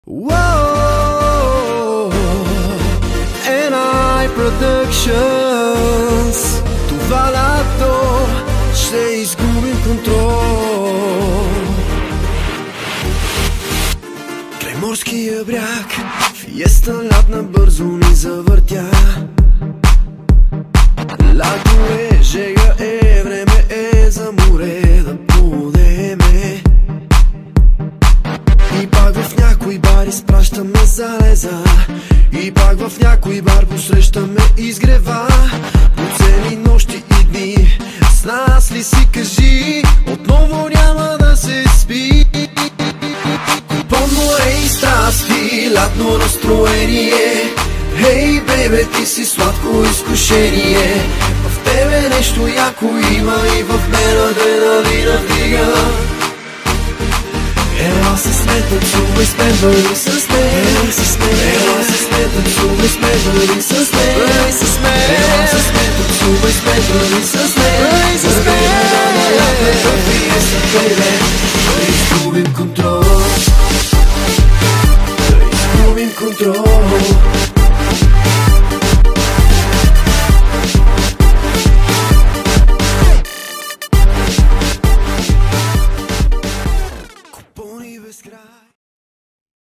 Wow, NI Productions. Това лято ще изгубим контрол. Край морския бряг фиеста лятна бързо ни завъртя. Лято е, жега е, време е за море да подеме. И пак в някой бар изпращаме залеза, и пак в някой бар посрещаме изгрева. По цели нощи и дни с нас ли си кажи, отново няма да се спи. Купон море и страсти, лятно настроение. Хей, бебе, ти си сладко изкушение. В тебе нещо яко има и в мен адреналина вдига. Ела с мен, танцувай с мен, бъди с мен. Ела с мен, танцувай с мен, бъди с мен. Ела с мен, танцувай с мен, бъди с мен. Бъди с мен.